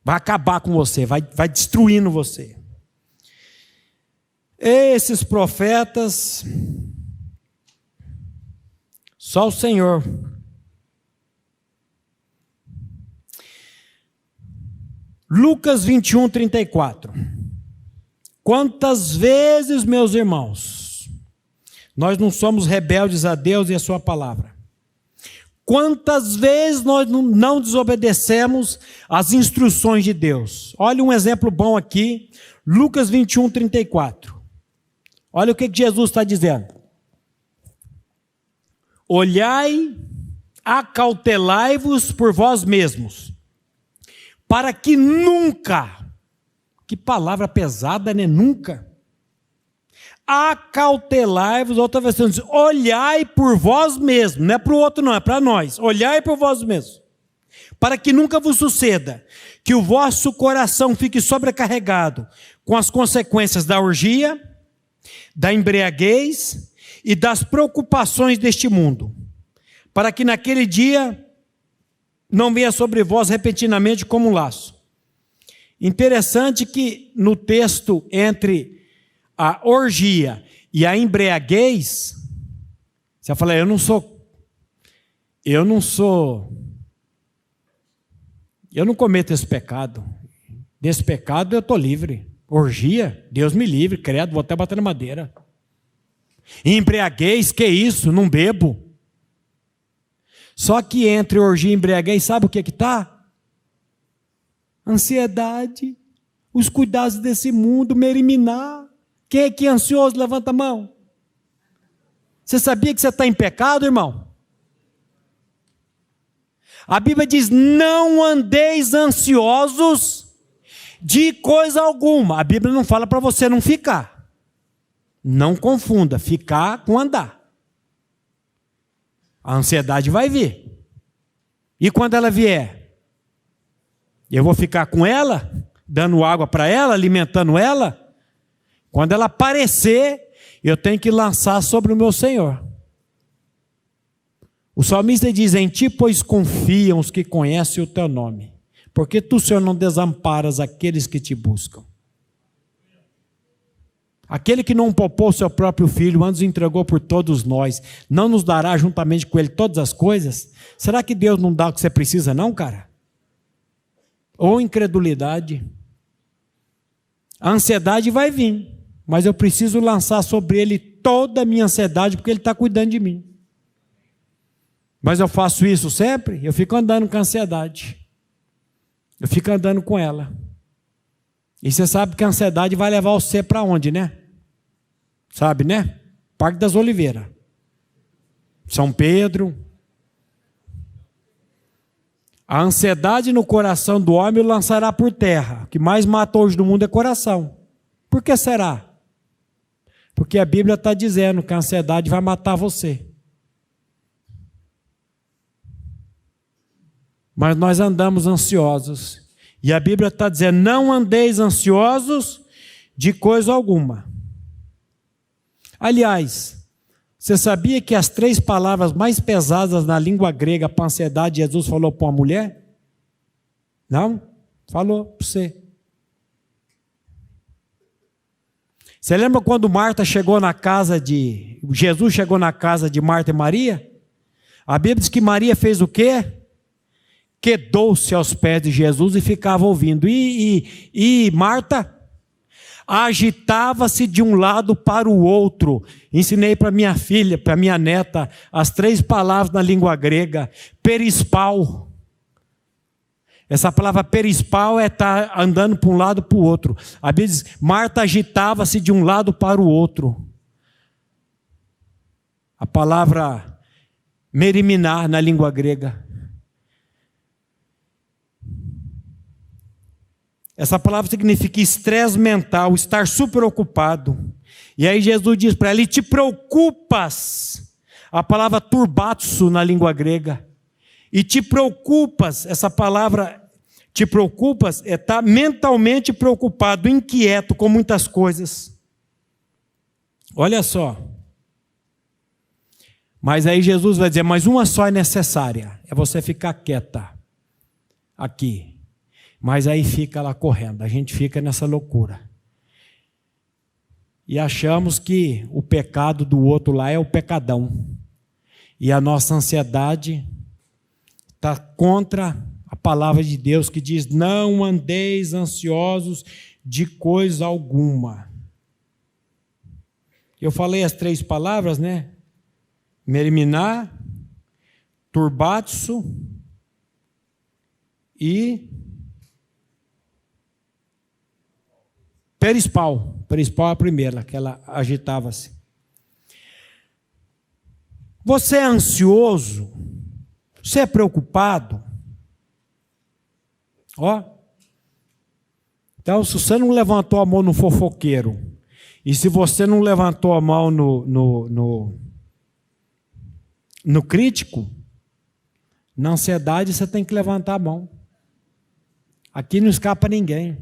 Vai acabar com você, vai destruindo você. Esses profetas, só o Senhor. Lucas 21, 34. Quantas vezes, meus irmãos, nós não somos rebeldes a Deus e a sua palavra? Quantas vezes nós não desobedecemos as instruções de Deus? Olha um exemplo bom aqui, Lucas 21, 34. Olha o que Jesus está dizendo. Olhai, acautelai-vos por vós mesmos, para que nunca, que palavra pesada, né? Nunca. Acautelai-vos, outra vez diz, olhai por vós mesmos, não é para o outro não, é para nós, olhai por vós mesmos, para que nunca vos suceda, que o vosso coração fique sobrecarregado com as consequências da orgia, da embriaguez e das preocupações deste mundo, para que naquele dia não venha sobre vós repentinamente como um laço. Interessante que no texto entre a orgia e a embriaguez, você fala, eu não cometo esse pecado. Desse pecado eu estou livre. Orgia, Deus me livre, credo, vou até bater na madeira. Embriaguez, que isso? Não bebo. Só que entre orgia e embriaguez, sabe o que está? Ansiedade, os cuidados desse mundo, meriminar. Quem é que é ansioso? Levanta a mão. Você sabia que você está em pecado, irmão? A Bíblia diz, não andeis ansiosos de coisa alguma. A Bíblia não fala para você não ficar. Não confunda, ficar com andar. A ansiedade vai vir. E quando ela vier? Eu vou ficar com ela, dando água para ela, alimentando ela? Quando ela aparecer, eu tenho que lançar sobre o meu Senhor. O salmista diz, em ti, pois confiam os que conhecem o teu nome, porque tu, Senhor, não desamparas aqueles que te buscam. Aquele que não poupou seu próprio filho, antes o entregou por todos nós, não nos dará juntamente com ele todas as coisas? Será que Deus não dá o que você precisa não, cara? Ou incredulidade? A ansiedade vai vir, mas eu preciso lançar sobre ele toda a minha ansiedade, porque ele está cuidando de mim. Mas eu faço isso sempre? Eu fico andando com a ansiedade. Eu fico andando com ela. E você sabe que a ansiedade vai levar você para onde, né? Sabe, né? Parque das Oliveiras. São Pedro. A ansiedade no coração do homem o lançará por terra. O que mais mata hoje no mundo é coração. Por que será? Porque a Bíblia está dizendo que a ansiedade vai matar você. Mas nós andamos ansiosos. E a Bíblia está dizendo, não andeis ansiosos de coisa alguma. Aliás, você sabia que as 3 palavras mais pesadas na língua grega para a ansiedade, Jesus falou para uma mulher? Não? Falou para você. Você lembra quando Jesus chegou na casa de Marta e Maria? A Bíblia diz que Maria fez o quê? Quedou-se aos pés de Jesus e ficava ouvindo. E Marta agitava-se de um lado para o outro. Ensinei para minha filha, para minha neta, as 3 palavras na língua grega. Perispau. Essa palavra perispau é estar andando para um lado para o outro. A Bíblia diz, Marta agitava-se de um lado para o outro. A palavra meriminar na língua grega. Essa palavra significa estresse mental, estar super ocupado. E aí Jesus diz para ela, e te preocupas. A palavra turbatsu na língua grega. E te preocupas, essa palavra te preocupas é estar mentalmente preocupado, inquieto com muitas coisas. Olha só. Mas aí Jesus vai dizer, mas uma só é necessária, é você ficar quieta aqui. Mas aí fica lá correndo, a gente fica nessa loucura. E achamos que o pecado do outro lá é o pecadão. E a nossa ansiedade está contra a palavra de Deus que diz, não andeis ansiosos de coisa alguma. Eu falei as 3 palavras, né? Meriminar, turbatsu e perispau. Perispau é a primeira, que ela agitava-se. Você é ansioso? Você é preocupado? Ó. Então, se você não levantou a mão no fofoqueiro, e se você não levantou a mão no crítico, na ansiedade você tem que levantar a mão. Aqui não escapa ninguém.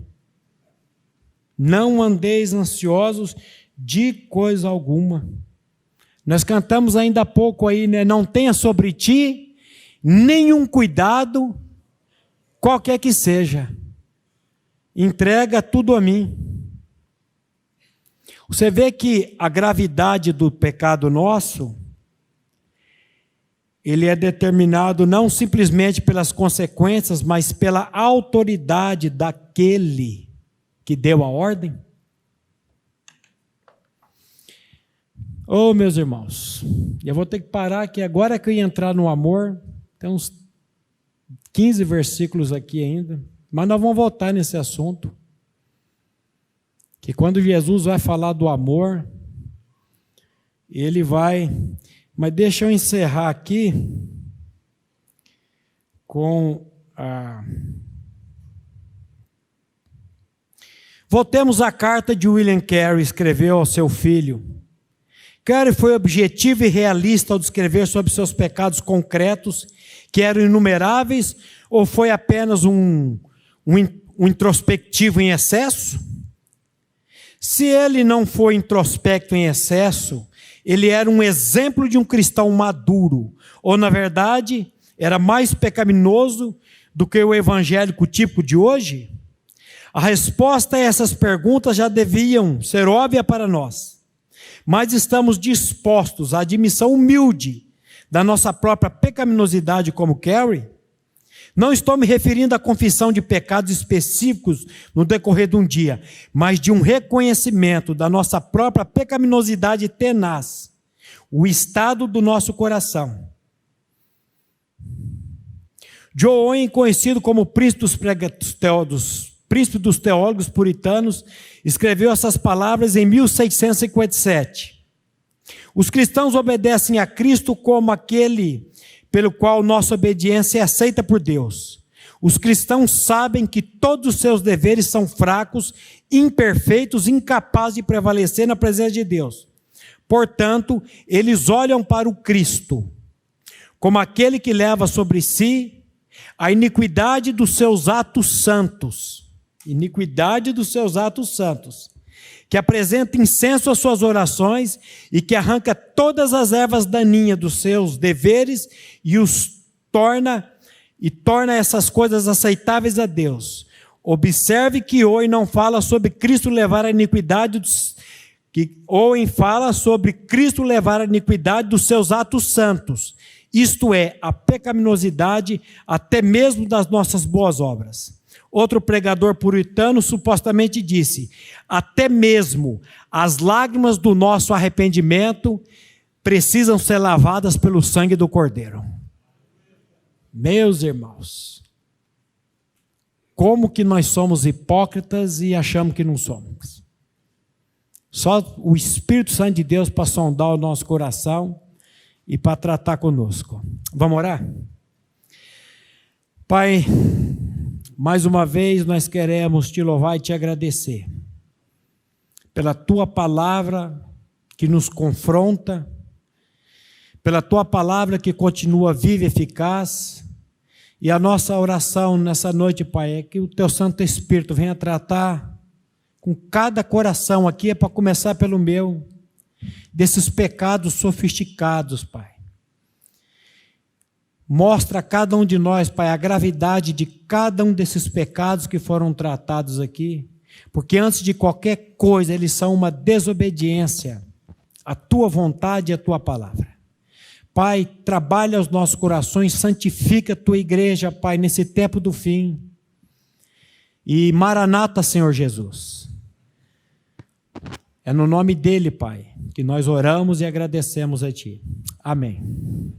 Não andeis ansiosos De coisa alguma. Nós cantamos ainda há pouco aí, né? Não tenha sobre ti nenhum cuidado, qualquer que seja. Entrega tudo a mim. Você vê que a gravidade do pecado nosso, ele é determinado não simplesmente pelas consequências, mas pela autoridade daquele que deu a ordem. Oh, meus irmãos, eu vou ter que parar aqui, agora que eu ia entrar no amor, tem uns 15 versículos aqui ainda, mas nós vamos voltar nesse assunto, que quando Jesus vai falar do amor, ele vai, mas deixa eu encerrar aqui com a... Voltemos à carta de William Carey, escreveu ao seu filho. Carey foi objetivo e realista ao descrever sobre seus pecados concretos, que eram inumeráveis, ou foi apenas um introspectivo em excesso? Se ele não foi introspecto em excesso, ele era um exemplo de um cristão maduro, ou na verdade, era mais pecaminoso do que o evangélico típico de hoje? A resposta a essas perguntas já deviam ser óbvia para nós. Mas estamos dispostos à admissão humilde da nossa própria pecaminosidade como Carey? Não estou me referindo à confissão de pecados específicos no decorrer de um dia, mas de um reconhecimento da nossa própria pecaminosidade tenaz, o estado do nosso coração. John Owen, conhecido como príncipe dos teólogos puritanos, escreveu essas palavras em 1657. Os cristãos obedecem a Cristo como aquele pelo qual nossa obediência é aceita por Deus. Os cristãos sabem que todos os seus deveres são fracos, imperfeitos, incapazes de prevalecer na presença de Deus. Portanto, eles olham para o Cristo como aquele que leva sobre si a iniquidade dos seus atos santos. Iniquidade dos seus atos santos, que apresenta incenso às suas orações e que arranca todas as ervas daninhas dos seus deveres e torna essas coisas aceitáveis a Deus. Observe que Owen não fala sobre Cristo levar a iniquidade Owen fala sobre Cristo levar a iniquidade dos seus atos santos, isto é, a pecaminosidade até mesmo das nossas boas obras. Outro pregador puritano supostamente disse: até mesmo as lágrimas do nosso arrependimento precisam ser lavadas pelo sangue do Cordeiro. Meus irmãos, como que nós somos hipócritas e achamos que não somos? Só o Espírito Santo de Deus para sondar o nosso coração e para tratar conosco. Vamos orar? Pai, mais uma vez nós queremos te louvar e te agradecer pela tua palavra que nos confronta, pela tua palavra que continua viva e eficaz, e a nossa oração nessa noite, Pai, é que o teu Santo Espírito venha tratar com cada coração aqui, é para começar pelo meu, desses pecados sofisticados, Pai. Mostra a cada um de nós, Pai, a gravidade de cada um desses pecados que foram tratados aqui, porque antes de qualquer coisa, eles são uma desobediência à tua vontade e à tua palavra. Pai, trabalha os nossos corações, santifica a tua igreja, Pai, nesse tempo do fim. E Maranata, Senhor Jesus. É no nome dele, Pai, que nós oramos e agradecemos a ti. Amém.